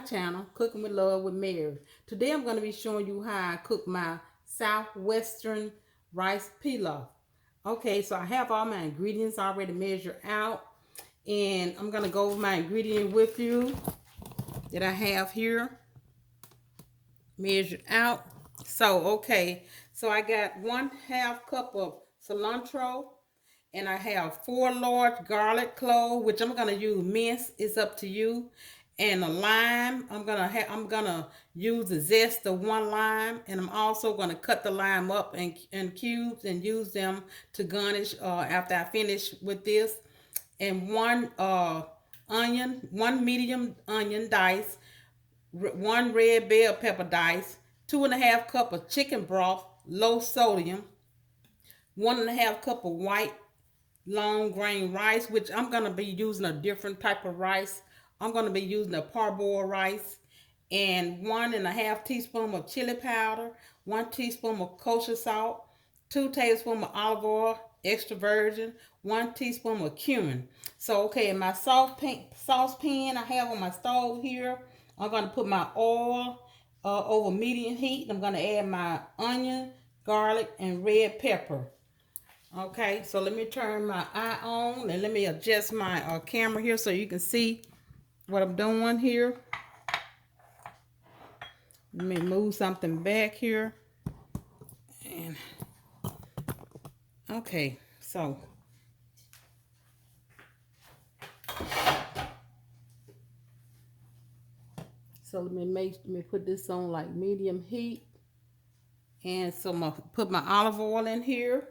channel, Cooking with Love with Mary. Today I'm going to be showing you how I cook my Southwestern Rice Pilaf. Okay, so I have all my ingredients already measured out. And I'm going to go over my ingredient with you that I have here measured out. So I got 1/2 cup of cilantro. And I have 4 large garlic cloves, which I'm gonna use mince. It's up to you. And a lime. I'm gonna use the zest of 1 lime, and I'm also gonna cut the lime up in cubes and use them to garnish after I finish with this. And 1 onion, 1 medium onion dice, 1 red bell pepper dice, 2 1/2 cup of chicken broth, low sodium, 1 1/2 cup of white long grain rice, which I'm going to be using a different type of rice. I'm going to be using a parboiled rice, and 1 1/2 teaspoon of chili powder, 1 teaspoon of kosher salt, 2 tablespoons of olive oil, extra virgin, 1 teaspoon of cumin. So, okay, in my saucepan I have on my stove here, I'm going to put my oil over medium heat. I'm going to add my onion, garlic, and red pepper. Okay, so let me turn my eye on and let me adjust my camera here so you can see what I'm doing here. Let me move something back here. And okay, so let me put this on like medium heat. And so I'm gonna put my olive oil in here.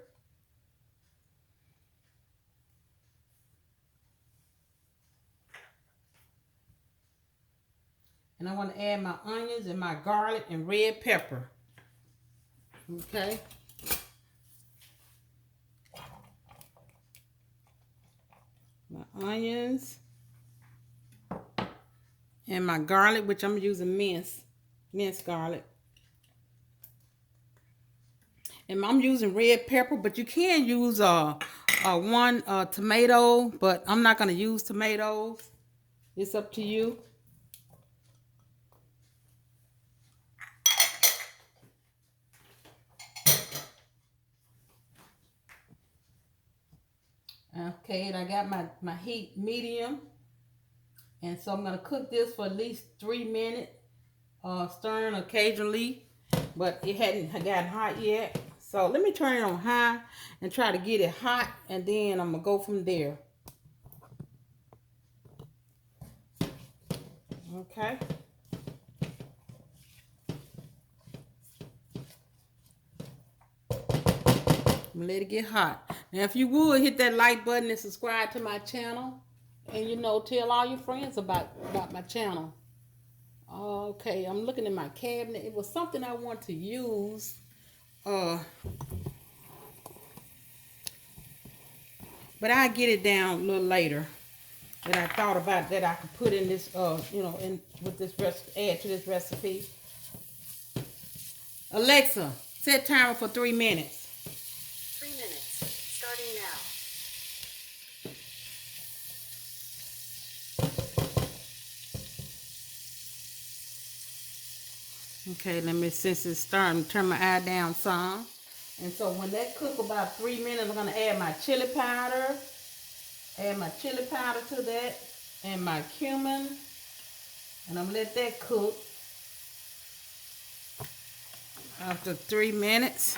And I want to add my onions and my garlic and red pepper. Okay. My onions and my garlic, which I'm using minced garlic. And I'm using red pepper, but you can use one tomato, but I'm not gonna use tomatoes. It's up to you. Okay, and I got my heat medium. And so I'm gonna cook this for at least 3 minutes, stirring occasionally, but it hadn't gotten hot yet. So let me turn it on high and try to get it hot, and then I'm gonna go from there. Okay. Let it get hot. Now, if you would, hit that like button and subscribe to my channel. And, tell all your friends about my channel. Okay, I'm looking in my cabinet. It was something I want to use. But I'll get it down a little later. That I thought about that I could put in this, in with this add to this recipe. Alexa, set timer for 3 minutes. 3 minutes, starting now. Okay, since it's starting, turn my eye down some. And so when that cook about 3 minutes, I'm gonna add my chili powder. Add my chili powder to that, and my cumin. And I'm gonna let that cook after 3 minutes.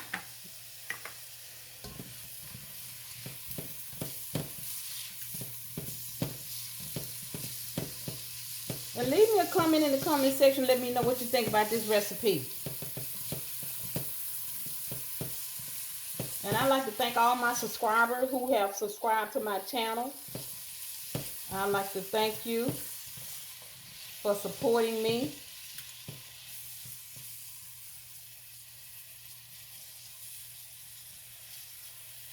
And leave me a comment in the comment section. Let me know what you think about this recipe. And I'd like to thank all my subscribers who have subscribed to my channel. I'd like to thank you for supporting me.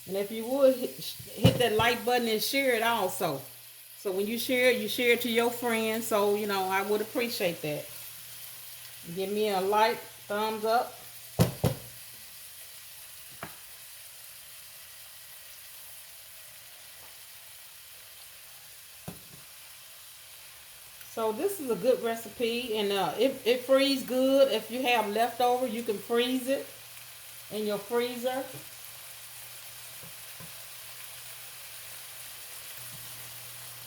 And if you would, hit that like button and share it also. So when you share it to your friends. So, I would appreciate that. Give me a like, thumbs up. So this is a good recipe, and it freezes good. If you have leftover, you can freeze it in your freezer.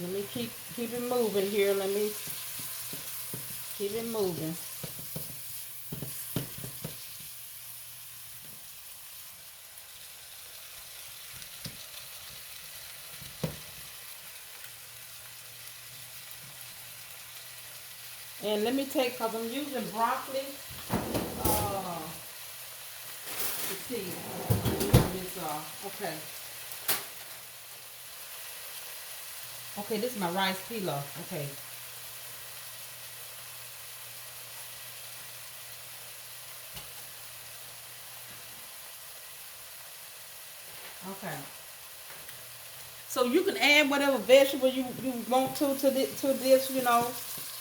Let me keep it moving here. Let me keep it moving. And let me take, because I'm using broccoli. Let's see. This, okay. Okay, this is my rice pilaf. Okay. Okay. So you can add whatever vegetable you want to this, you know.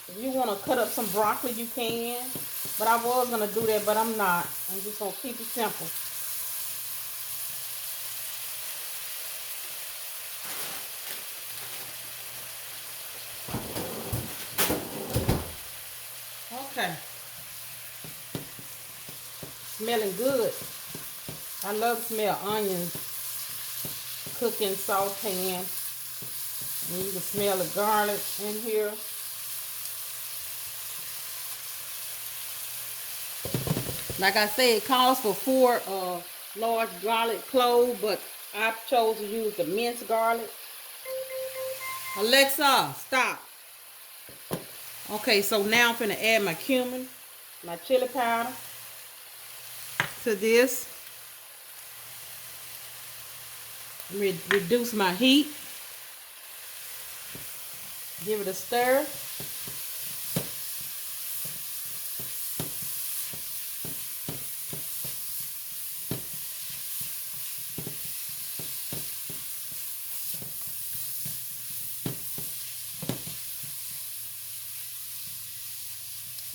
If you want to cut up some broccoli, you can. But I was going to do that, but I'm not. I'm just going to keep it simple. Okay. Smelling good. I love to smell onions cooking, sauteing. And you can smell the garlic in here. Like I said, it calls for 4 large garlic cloves, but I chose to use the minced garlic. Alexa, stop. Okay, so now I'm finna add my cumin, my chili powder to this. Reduce my heat. Give it a stir.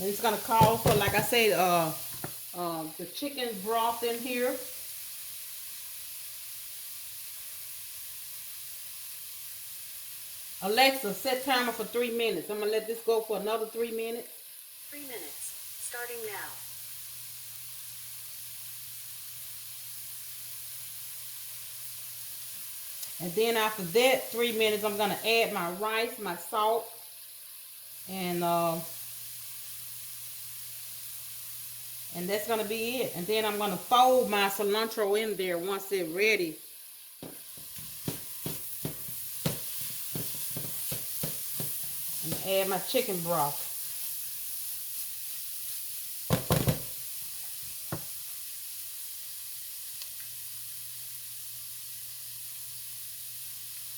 And it's gonna call for, like I said, the chicken broth in here. Alexa, set timer for 3 minutes. I'm gonna let this go for another 3 minutes. 3 minutes, starting now. And then after that 3 minutes, I'm gonna add my rice, my salt, and that's gonna be it. And then I'm gonna fold my cilantro in there once it's ready. And add my chicken broth.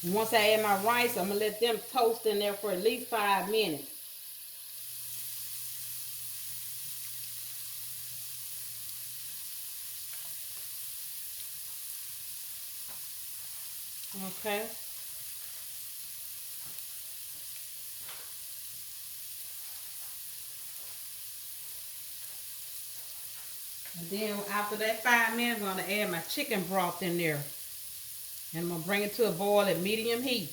And once I add my rice, I'm gonna let them toast in there for at least 5 minutes. Okay. And then after that 5 minutes, I'm gonna add my chicken broth in there. And I'm gonna bring it to a boil at medium heat.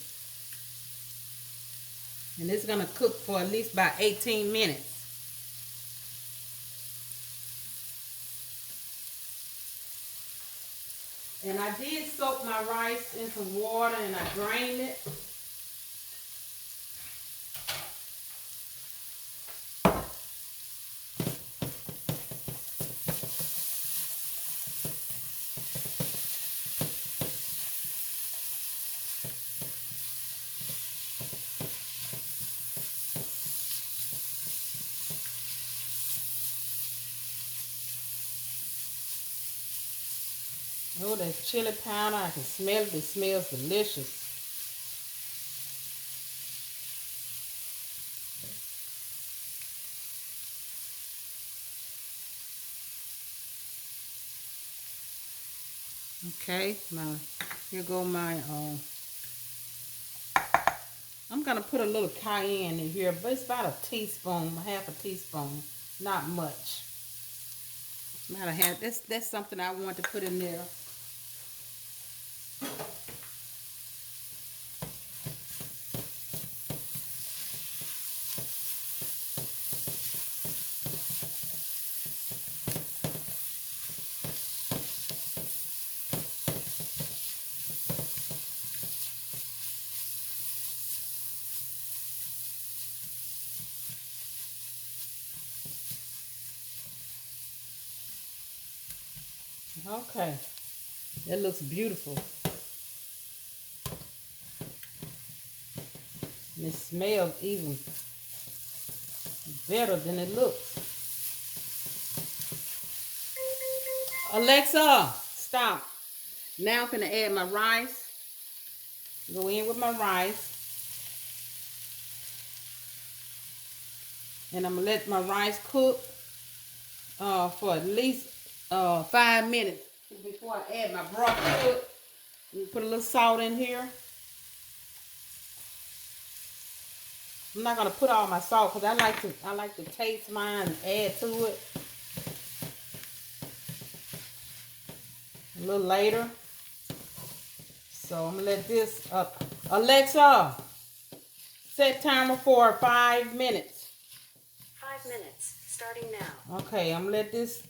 And it's gonna cook for at least about 18 minutes. And I did soak my rice in some water and I drained it. Oh, that chili powder, I can smell it. It smells delicious. Okay, here go my, I'm going to put a little cayenne in here, but it's about a teaspoon, half a teaspoon, not much. Not a half, that's something I want to put in there. Okay, that looks beautiful. And it smells even better than it looks. Alexa, stop. Now I'm gonna add my rice. Go in with my rice. And I'm gonna let my rice cook for at least 5 minutes before I add my broth to it. Put a little salt in here. I'm not gonna put all my salt because I like to taste mine and add to it a little later. So I'm gonna let this up. Alexa, set timer for 5 minutes. 5 minutes, starting now. Okay, I'm gonna let this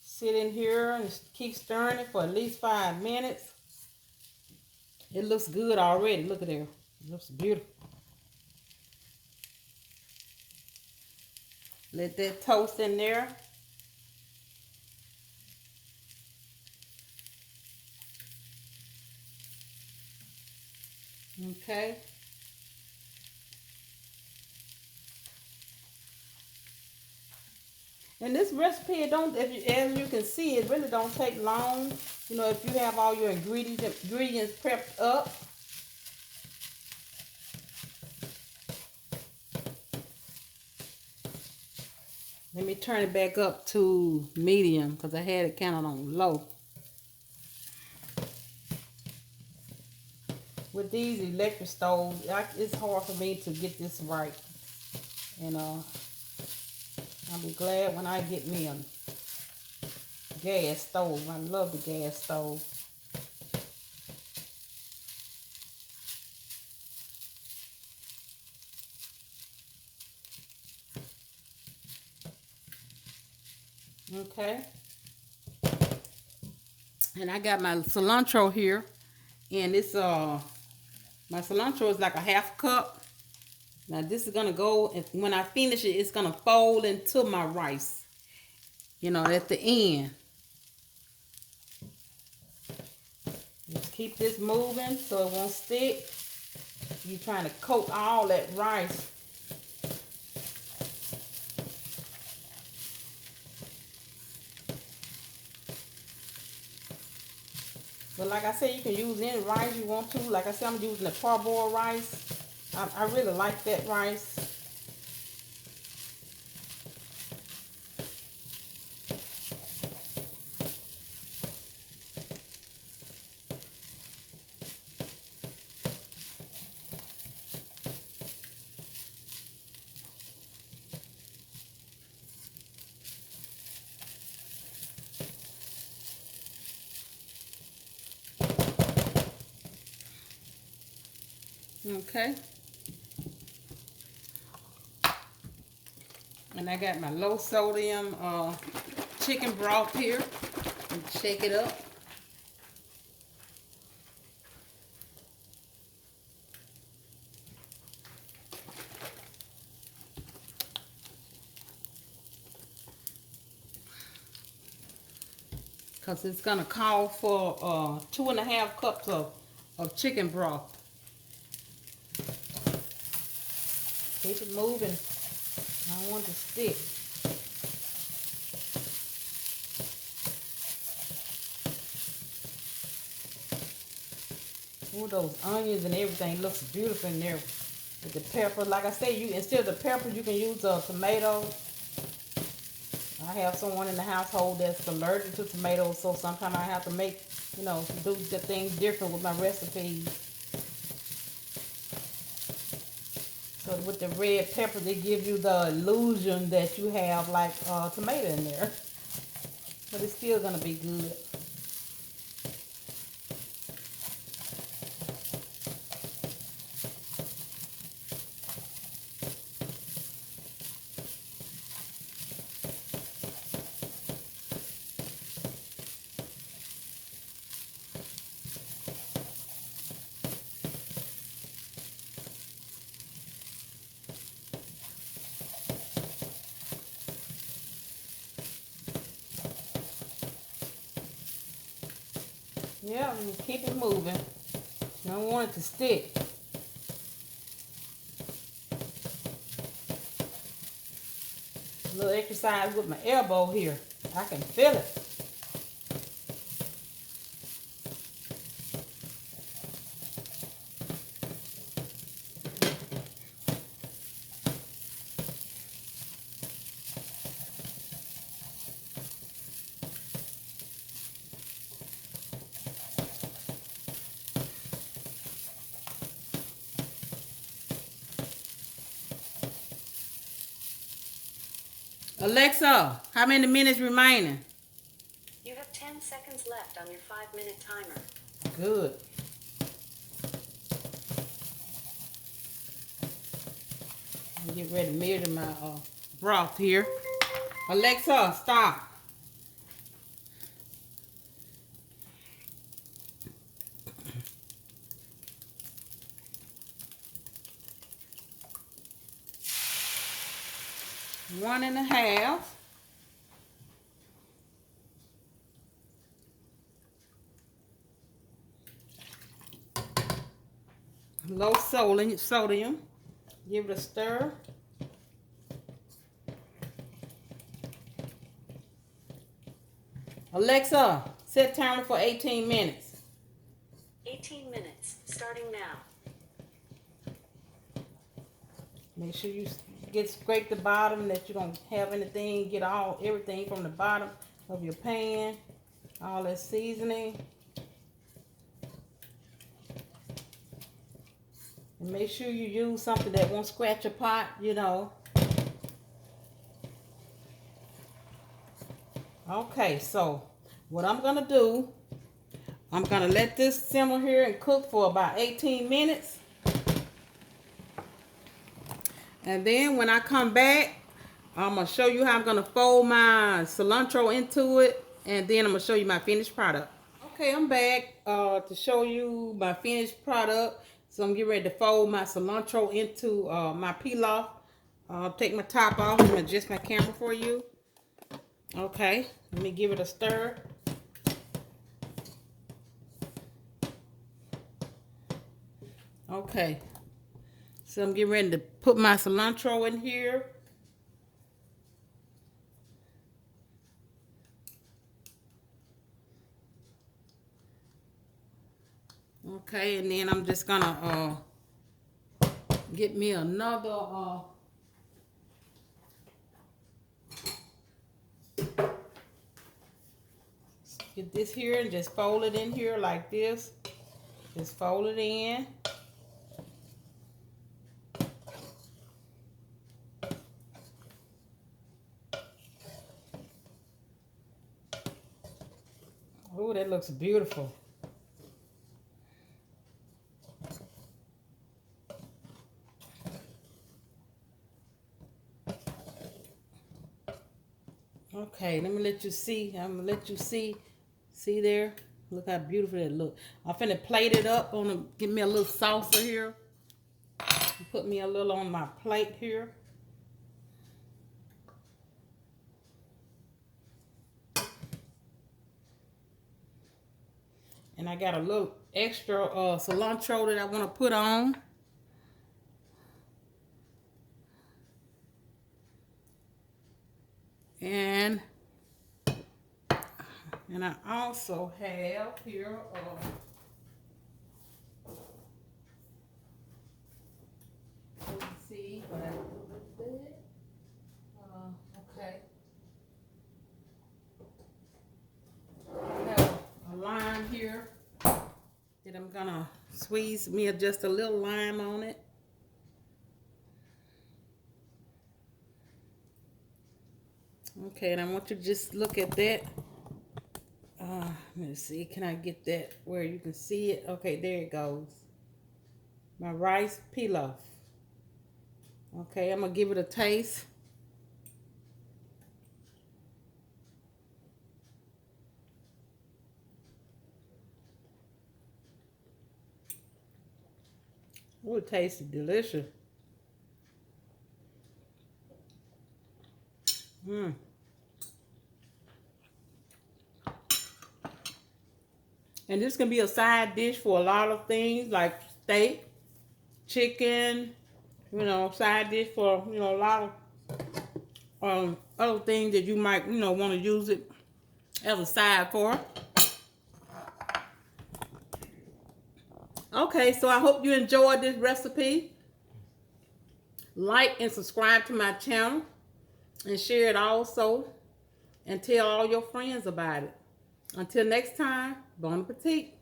sit in here and keep stirring it for at least 5 minutes. It looks good already. Look at there. It looks beautiful. Let that toast in there. Okay. And this recipe, it don't, as you can see, it really don't take long. You know, if you have all your ingredients prepped up. Let me turn it back up to medium because I had it kind of on low. With these electric stoves, it's hard for me to get this right. And I'll be glad when I get me a gas stove. I love the gas stove. Okay. And I got my cilantro here. And it's my cilantro is like a half cup. Now this is gonna go, when I finish it, it's gonna fold into my rice. You know, at the end. Just keep this moving so it won't stick. You're trying to coat all that rice. But like I said, you can use any rice you want to. Like I said, I'm using the parboiled rice. I really like that rice. Okay. And I got my low sodium chicken broth here. And shake it up. Because it's going to call for 2.5 cups of chicken broth. Keep it moving. I don't want it to stick. Ooh, those onions and everything looks beautiful in there. With the pepper. Like I say, you instead of the pepper, you can use tomatoes. I have someone in the household that's allergic to tomatoes, so sometimes I have to make, you know, do the things different with my recipes. So with the red pepper, they give you the illusion that you have like tomato in there. But it's still going to be good. Yeah, and keep it moving. You don't want it to stick. A little exercise with my elbow here. I can feel it. Alexa, how many minutes remaining? You have 10 seconds left on your 5-minute timer. Good. I'm get ready to measure my broth here. Alexa, stop. One and a half. Low sodium. Give it a stir. Alexa, set timer for 18 minutes. 18 minutes, starting now. Make sure you scrape the bottom, that you don't have anything, get everything from the bottom of your pan, all that seasoning. And make sure you use something that won't scratch your pot, you know. Okay, so what I'm gonna do, I'm gonna let this simmer here and cook for about 18 minutes. And then when I come back, I'm gonna show you how I'm gonna fold my cilantro into it, and then I'm gonna show you my finished product. Okay, I'm back to show you my finished product. So I'm getting ready to fold my cilantro into my pilaf. Take my top off and adjust my camera for you. Okay, let me give it a stir. Okay, so I'm getting ready to put my cilantro in here. Okay, and then I'm just gonna get me another get this here and just fold it in here like this. Just fold it in. Oh, that looks beautiful. Okay, let me let you see. I'm gonna let you see. See there? Look how beautiful that look. I'm finna plate it up give me a little salsa here. Put me a little on my plate here. And I got a little extra cilantro that I want to put on. And I also have here let me see what I do with it. Okay. I have a lime here that I'm gonna squeeze me just a little lime on it. Okay, and I want you to just look at that. Let me see, can I get that where you can see it? Okay, there it goes. My rice pilaf. Okay, I'm gonna give it a taste. Oh, it tastes delicious. And this can be a side dish for a lot of things like steak, chicken, side dish for, a lot of other things that you might, want to use it as a side for. Okay, so I hope you enjoyed this recipe. Like and subscribe to my channel and share it also and tell all your friends about it. Until next time, bon appetit.